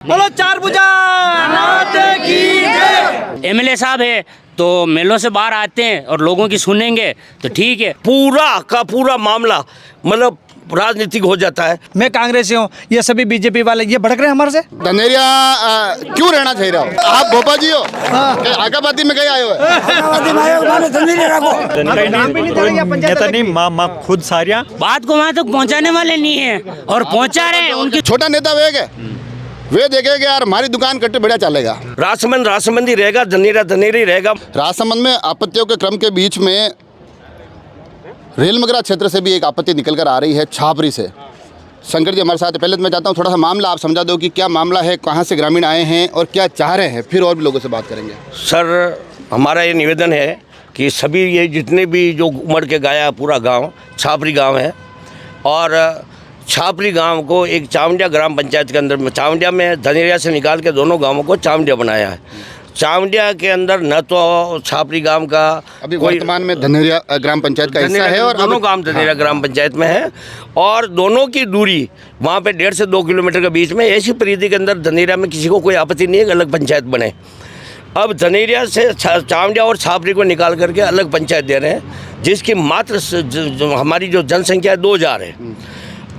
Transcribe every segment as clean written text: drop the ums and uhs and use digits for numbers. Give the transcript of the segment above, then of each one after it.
बोलो चार भुजा नाते की जय। एमएलए साहब है तो मेलों से बाहर आते हैं और लोगों की सुनेंगे तो ठीक है। पूरा का पूरा मामला मतलब राजनीतिक हो जाता है। मैं कांग्रेसी हूँ, ये सभी बीजेपी वाले ये भड़क रहे हैं हमारे से। धनेरिया क्यों रहना चाहिए हो? आप भोपा जी हो? आगाबादी में गए आए हो? नेता नहीं माँ खुद सारिया बात को वहाँ तक पहुँचाने वाले नहीं है और पहुँचा रहे हैं उनकी। छोटा नेता वे देखेगा यार हमारी दुकान कट्टे बढ़िया चलेगा। राजसमंद ही रहेगा, धनेरी रहेगा। राजसमंद में आपत्तियों के क्रम के बीच में रेलमगरा क्षेत्र से भी एक आपत्ति निकल कर आ रही है, छापरी से। शंकर जी हमारे साथ। पहले तो मैं चाहता हूँ थोड़ा सा मामला आप समझा दो कि क्या मामला है, कहाँ से ग्रामीण आए हैं और क्या चाह रहे हैं, फिर और भी लोगों से बात करेंगे। सर हमारा ये निवेदन है कि सभी ये जितने भी जो उमड़ के गया पूरा गांव छापरी गांव है और छापरी गांव को एक चावंडिया ग्राम पंचायत के अंदर में, चावंडिया में धनेरिया से निकाल के दोनों गांवों को चावंडिया बनाया है। चावंडिया के अंदर न तो छापरी गांव का अभी वर्तमान में धनेरिया ग्राम पंचायत का हिस्सा है और दोनों गांव धनेरिया ग्राम पंचायत में है और दोनों की दूरी वहाँ पे 1.5 से 2 किलोमीटर के बीच में ऐसी परिधि के अंदर धनेरिया में किसी को कोई आपत्ति नहीं है कि अलग पंचायत बने। अब धनेरिया से चावंडिया और छापरी को निकाल करके अलग पंचायत दे रहे हैं, जिसकी मात्र हमारी जो जनसंख्या है 2000 है।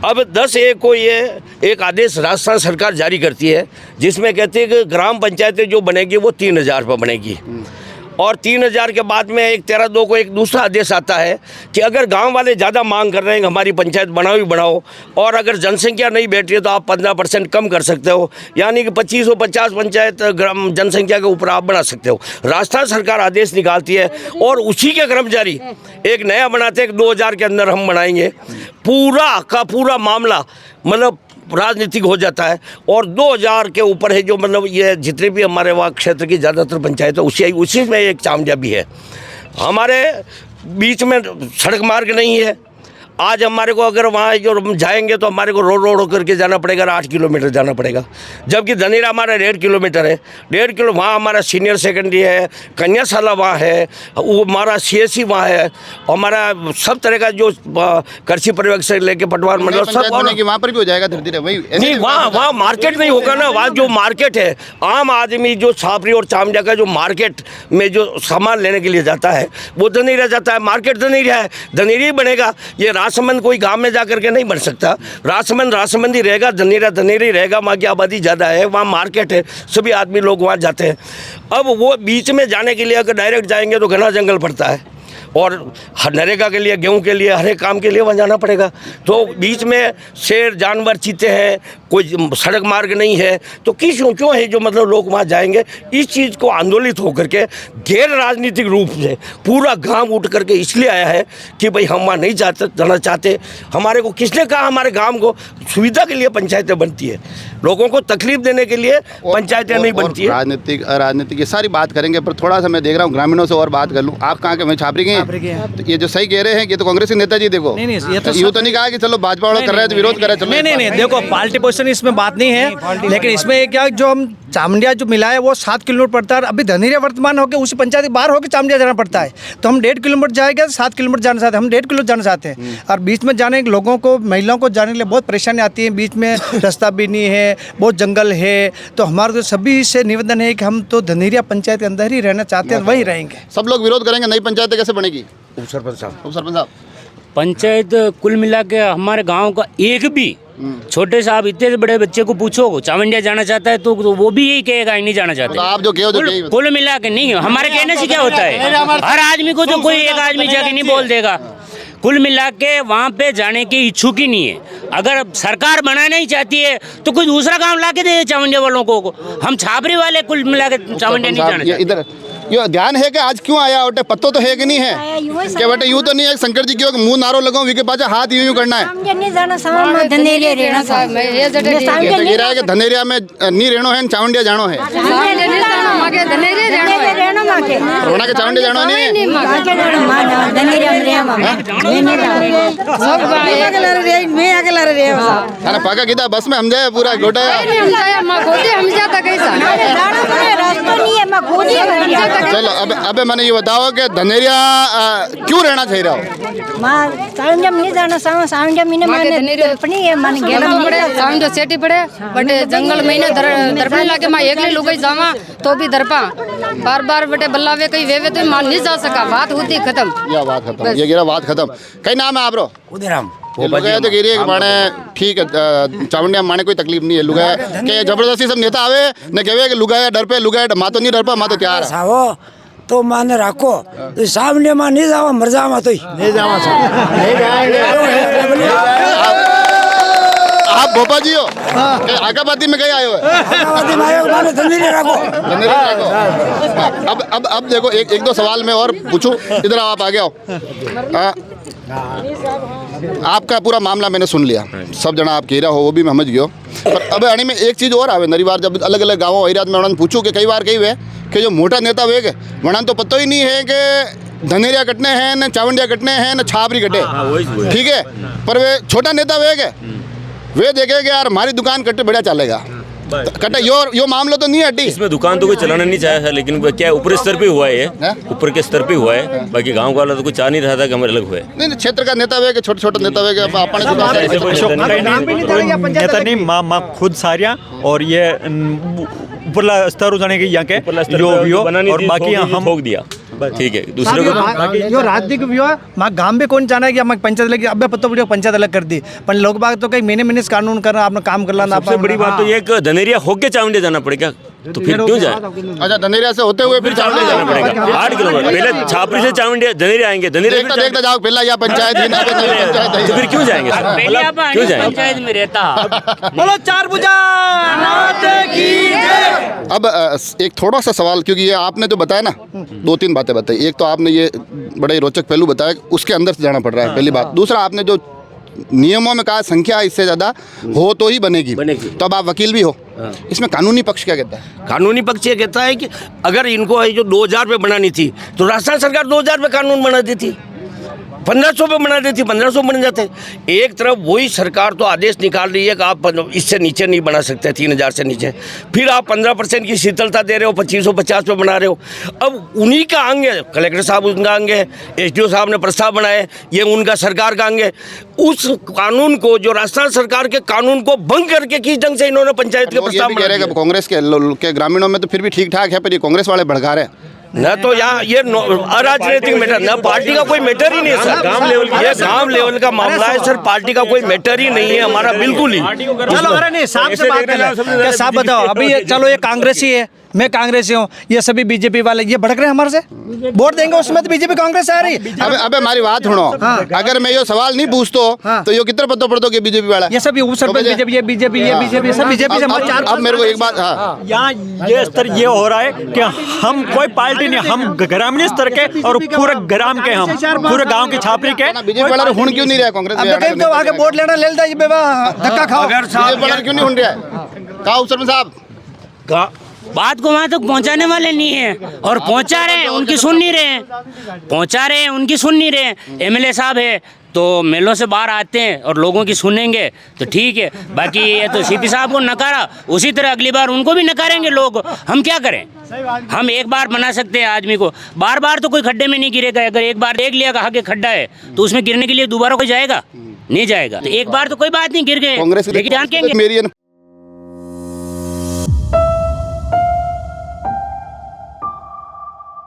अब 10/1 को ये एक आदेश राजस्थान सरकार जारी करती है जिसमें कहती है कि ग्राम पंचायतें जो बनेगी वो 3000 पर बनेगी और 3000 के बाद में 13/2 को एक दूसरा आदेश आता है कि अगर गांव वाले ज़्यादा मांग कर रहे हैं कि हमारी पंचायत बनाओ ही बनाओ और अगर जनसंख्या नहीं बैठ रही है तो आप 15% कम कर सकते हो, यानी कि 2550 पंचायत ग्राम जनसंख्या के ऊपर आप बना सकते हो। राजस्थान सरकार आदेश निकालती है और उसी के कर्मचारी एक नया बनाते हैं कि 2000 के अंदर हम बनाएंगे। पूरा का पूरा मामला मतलब राजनीतिक हो जाता है और 2000 के ऊपर है जो मतलब ये जितने भी हमारे वहाँ क्षेत्र की ज़्यादातर पंचायत है उसी में एक चावंडिया भी है। हमारे बीच में सड़क मार्ग नहीं है। आज हमारे को अगर वहाँ जो जाएंगे तो हमारे को रोड करके जाना पड़ेगा, 8 किलोमीटर जाना पड़ेगा, जबकि धनेरा हमारा 1.5 किलोमीटर है। 1.5 किलो वहाँ हमारा सीनियर सेकेंडरी है, कन्याशाला वहाँ है, वो हमारा CSC वहाँ है, हमारा सब तरह का जो कृषि पर्यवेक्षक से लेके पटवार मंडल सब वहाँ पर भी हो जाएगा धीरे धीरे। वही नहीं, वहाँ मार्केट नहीं होगा ना। वहाँ जो मार्केट है आम आदमी जो छापरी और चावंडिया का जो मार्केट में जो सामान लेने के लिए जाता है वो धनेरिया जाता है। मार्केट धनेरिया है, धनेरिया ही बनेगा। ये राजसमंद कोई गांव में जाकर के नहीं बन सकता। राजसमंद ही रहेगा, धनेरी रहेगा। वहाँ की आबादी ज़्यादा है, वहाँ मार्केट है, सभी आदमी लोग वहाँ जाते हैं। अब वो बीच में जाने के लिए अगर डायरेक्ट जाएंगे तो घना जंगल पड़ता है और नरेगा के लिए, गेहूं के लिए, हर एक काम के लिए वहाँ जाना पड़ेगा। तो बीच में शेर जानवर चीते हैं, कोई सड़क मार्ग नहीं है, तो क्यों है जो मतलब लोग वहाँ जाएंगे। इस चीज़ को आंदोलित होकर के गैर राजनीतिक रूप से पूरा गांव उठ करके इसलिए आया है कि भाई हम वहाँ नहीं जाना चाहते। हमारे को किसने कहा हमारे गाँव को सुविधा के लिए पंचायतें बनती है, लोगों को तकलीफ देने के लिए पंचायतें नहीं बनती है। राजनीतिक ये सारी बात करेंगे, पर थोड़ा सा मैं देख रहा हूँ ग्रामीणों से और बात कर लूँ। आप कहाँ के? मैं छापरी के। तो ये जो सही कह रहे हैं ये तो कांग्रेसी नेताजी देखो नहीं, ये तो यूँ तो नहीं कहा कि चलो भाजपा वालों कर रहे हैं तो विरोध कर रहे हैं। नहीं, देखो पार्टी पोजिशन इसमें बात नहीं है, लेकिन इसमें क्या जो हम चावंडिया जो मिला है वो 7 किलोमीटर पड़ता है। अभी धनेरिया वर्तमान होकर उसी पंचायत के बाहर होकर चावंडिया जाना पड़ता है, तो हम 1.5 किलोमीटर जाएंगे, 7 किलोमीटर जाना चाहते हैं, हम 1.5 किलोमीटर जाना चाहते हैं। और बीच में जाने लोगों को, महिलाओं को जाने के लिए बहुत परेशानी आती है। बीच में रास्ता भी नहीं है, बहुत जंगल है। तो हमारे तो सभी से निवेदन है कि हम तो धनेरिया पंचायत के अंदर ही रहना चाहते हैं, वहीं रहेंगे। सब लोग विरोध करेंगे, नई पंचायत कैसे बनेगी? सरपंच साहब पंचायत कुल मिला के हमारे गांव का एक भी छोटे साहब इतने बड़े बच्चे को पूछो चावंडिया जाना चाहता है तो वो भी यही कहेगा नहीं जाना चाहते। तो आप जो कहो कुल मिला के नहीं, हमारे कहने से क्या होता है, हर आदमी को तो कोई एक आदमी जाके नहीं बोल देगा। कुल मिला के वहाँ पे जाने की इच्छुक ही नहीं है। अगर सरकार बनाना ही चाहती है तो कोई दूसरा गांव ला के दे चावंडिया वालों को। हम छापरी वाले कुल मिला के चावंडिया नहीं जाना चाहते। इधर ये ध्यान है कि आज क्यों आया बेटे? पत्तो तो है कि नहीं है क्या बेटे? यूँ तो नहीं है शंकर जी की मुंह नारो लगाओ वी के पास हाथ यूं करना है। ये रहा है कि धनेरिया में नहीं रहनो है, चावंडिया जानो है। रोना के चावंडिया जानो नहीं है। खाना पाका किता बस में हम जाए पूरा गोटा खुद ही चलो अब मैंने ये बताओ कि धनेरिया क्यों रहना चाहिए रहो सावंजम नहीं जाना सावंजम मैंने माने अपनी है माने गेला पड़े सावंजो सेटी पड़े बटे जंगल महीने दरपने लागे मां एकले लुगाई जावा तो भी दरपा बार बार बटे बल्लावे कई वेवे तो मान नहीं जा सका बात होती खत्म ये बात खत्म ये गिरा बात खत्म कई नाम है आप रो उदयराम ये लुगाया तो गिरी है माने ठीक है चावंडिया माने कोई तकलीफ नहीं है लुगाया के जबरदस्ती सब नेता आवे ने कहवे कि लुगाया डर पे लुगाया मा तो नहीं डर पा मा तो तैयार है सावो तो माने राखो तो सामने मा नहीं जावा मर जावा तो नहीं जावा नहीं जाएंगे आप भोपा जी हो आकाबादी में कहीं आए हो आकाबादी में आए हो माने धनेरिया राखो अब देखो एक दो सवाल मैं और पूछूं इधर आओ आप आगे आओ आपका पूरा मामला मैंने सुन लिया सब जना आप कह रहे हो वो भी मैं समझ गयो पर अब आने में एक चीज़ और आवे नरी बार जब अलग अलग गाँव एरिया में उन्होंने पूछूं कि कई बार कही हुए कि जो मोटा नेता वे वहाँ तो पता ही नहीं है कि धनेरिया कटने हैं न चावंडिया कटने हैं न छाबरी कटे ठीक है पर वे छोटा नेता वे देखे कि यार हमारी दुकान कटे बढ़िया चलेगा कटे यो मामला तो नहीं हटी इसमें दुकान तो कोई चलाना नहीं चाहा है लेकिन क्या ऊपर स्तर पे हुआ है ये ऊपर के स्तर पे हुआ है बाकी गांव वाला तो कुछ चाह नहीं रहा था कि हम अलग हुए नहीं क्षेत्र का नेता वे छोटे छोटे नेता वे अपने नेता नहीं माँ खुद सारिया और ये ऊपरला स्तर जाने के यहाँ के यो और बाकी हम भोग दिया ठीक है दूसरे को जो राजनीतिक व्यू माँ गांव में कौन जाना है कि हम पंचायत अलग अब पता पड़ी पंचायत अलग कर दी पर लोग बाग तो कहीं महीने कानून करना अपना काम कर लाना सबसे बड़ी बात तो ये कि धनेरिया होके चावंडिया जाना पड़ेगा तो फिर क्यों जाए अच्छा धनेरिया से होते हुए फिर चावंडिया जाना पड़ेगा 8 किलोमीटर पहले छापरी से चावंडिया धनेरिया आएंगे धनेरिया देखता जाओ पहला या पंचायत ही तो फिर क्यों जाएंगे क्यों जाएंगे पंचायत में रहता बोलो चार भुजा अब एक थोड़ा सा सवाल क्योंकि ये आपने जो बताया ना 2-3 बातें बताई एक तो आपने ये बड़े रोचक पहलू बताया उसके अंदर से जाना पड़ रहा है पहली बात दूसरा आपने जो नियमों में कहा संख्या इससे ज़्यादा हो तो ही बनेगी तो अब आप वकील भी हो इसमें कानूनी पक्ष क्या कहता है कानूनी पक्ष ये कहता है कि अगर इनको जो 2000 पे बनानी थी तो राजस्थान सरकार 2000 पे कानून बना दी थी 1500 पे बना देती 1500 बन जाते एक तरफ वही सरकार तो आदेश निकाल रही है कि आप इससे नीचे नहीं बना सकते 3000 से नीचे फिर आप 15% की शीतलता दे रहे हो 2550 पे बना रहे हो अब उन्हीं का अंग है कलेक्टर साहब उनका अंग है SDO साहब ने प्रस्ताव बनाए ये उनका सरकार का अंग है उस कानून को जो राजस्थान सरकार के कानून को भंग करके किस ढंग से इन्होंने पंचायत के प्रस्ताव कह रहे हैं कांग्रेस के ग्रामीणों में तो फिर भी ठीक ठाक है पर ये कांग्रेस वाले भड़का रहे हैं न तो यहाँ ये अराजनीतिक मैटर न पार्टी का कोई मैटर ही नहीं है सर गांव लेवल का मामला है सर पार्टी का कोई मैटर ही नहीं है हमारा बिल्कुल ही चलो अरे नहीं साहब से बात कर साहब बताओ अभी ये चलो ये कांग्रेसी है मैं कांग्रेसी हूँ ये सभी बीजेपी वाले ये भड़क रहे हैं हमारे से वोट देंगे उसमें तो बीजेपी कांग्रेस आ रही अबे हमारी बात सुनो अगर मैं ये सवाल नहीं पूछता तो ये कितना पता पड़ता कि बीजेपी वाला ये सब सरपंच बीजेपी ये बीजेपी सब बीजेपी से अब मेरे को एक बात यहाँ ये स्तर ये हो रहा है कि हम कोई पार्टी नहीं हम ग्रामीण स्तर के और पूरे ग्राम के हम पूरे गांव की छापरी के बीजेपी वाला हुन क्यों नहीं रहा कांग्रेस तो आगे वोट लेना ले धक्का खाओ बीजेपी वाला क्यों नहीं हुन रहा कहा सरपंच साहब बात को वहां तक पहुंचाने वाले नहीं है और पहुंचा रहे हैं उनकी सुन नहीं रहे हैं पहुंचा रहे हैं उनकी सुन नहीं रहे हैं MLA साहब है तो मेलों से बाहर आते हैं और लोगों की सुनेंगे तो ठीक है बाकी ये तो CP साहब को नकारा उसी तरह अगली बार उनको भी नकारेंगे लोग हम क्या करें हम एक बार बना सकते हैं आदमी को बार बार तो कोई खड्डे में नहीं गिरेगा अगर एक बार देख लिया कहा कि खड्डा है तो उसमें गिरने के लिए दोबारा कोई जाएगा नहीं जाएगा तो एक बार तो कोई बात नहीं गिर गए कांग्रेस लेकिन